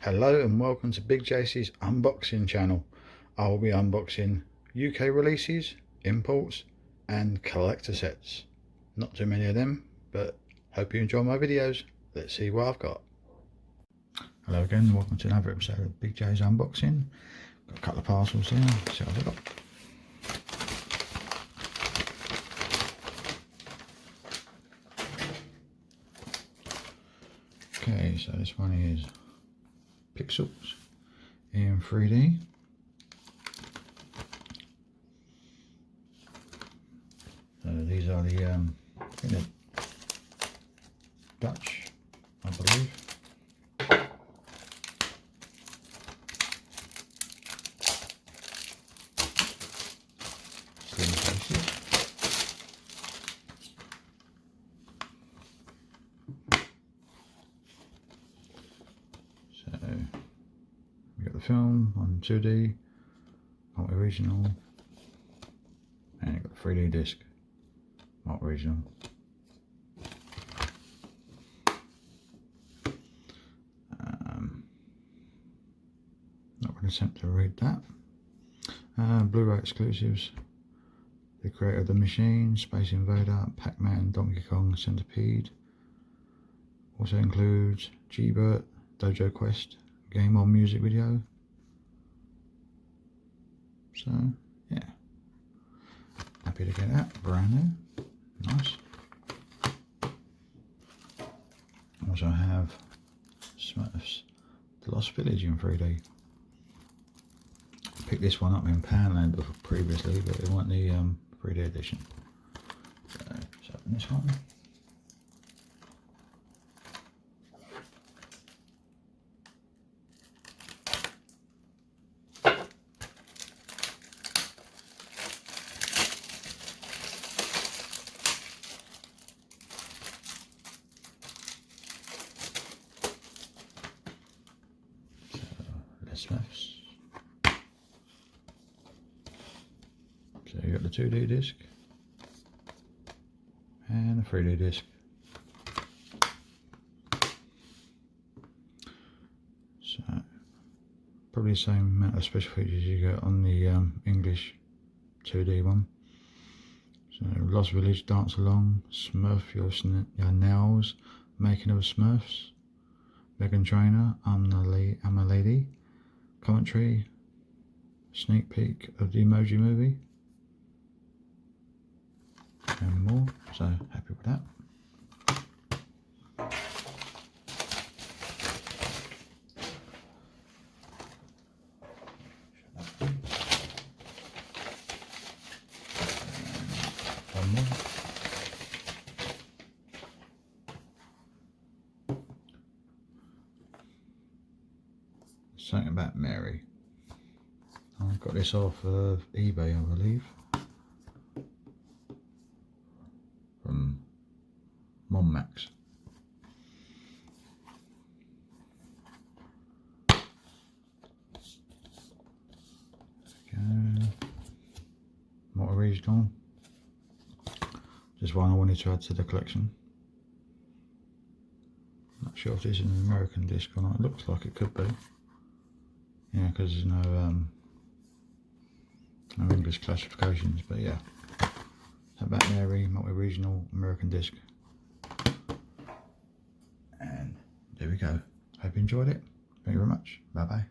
Hello and welcome to Big JC's unboxing channel. I will be unboxing UK releases, imports and collector sets. Not too many of them, but hope you enjoy my videos. Let's see what I've got. Hello again, welcome to another episode of Big J's unboxing. Got a couple of parcels here, let's see what I've got. Okay, so this one is Pixels in 3D. So these are the Dutch, I believe. Slim cases. So we got the film on 2D, multi-regional, and you've got the 3D disc, multi-regional. Not going to attempt to read that. Blu-ray exclusives: The Creator of the Machine, Space Invader, Pac-Man, Donkey Kong, Centipede. Also includes G-Bert, Dojo Quest, Game On music video. So yeah, happy to get that, brand new, nice. Also have Smurfs, The Lost Village in 3D. Picked this one up in Poundland previously, but it wasn't the 3D edition. So let's open this one. Smurfs. So you got the 2D disc and the 3D disc. So probably the same amount of special features you get on the English 2D one. So Lost Village, Dance Along, Smurf Your Nails, Making of Smurfs, Megan Trainor, I'm a Lady, commentary, sneak peek of the Emoji Movie, and more. So happy with that. One more. Something about Mary. I got this off of eBay, I believe, from Mom Max. Okay. Multi-regional. Just one I wanted to add to the collection. Not sure if this is an American disc or not. It looks like it could be. Yeah, because there's no English classifications, but yeah. How about Mary, multi-regional, American disc. And there we go. Hope you enjoyed it. Thank you very much. Bye bye.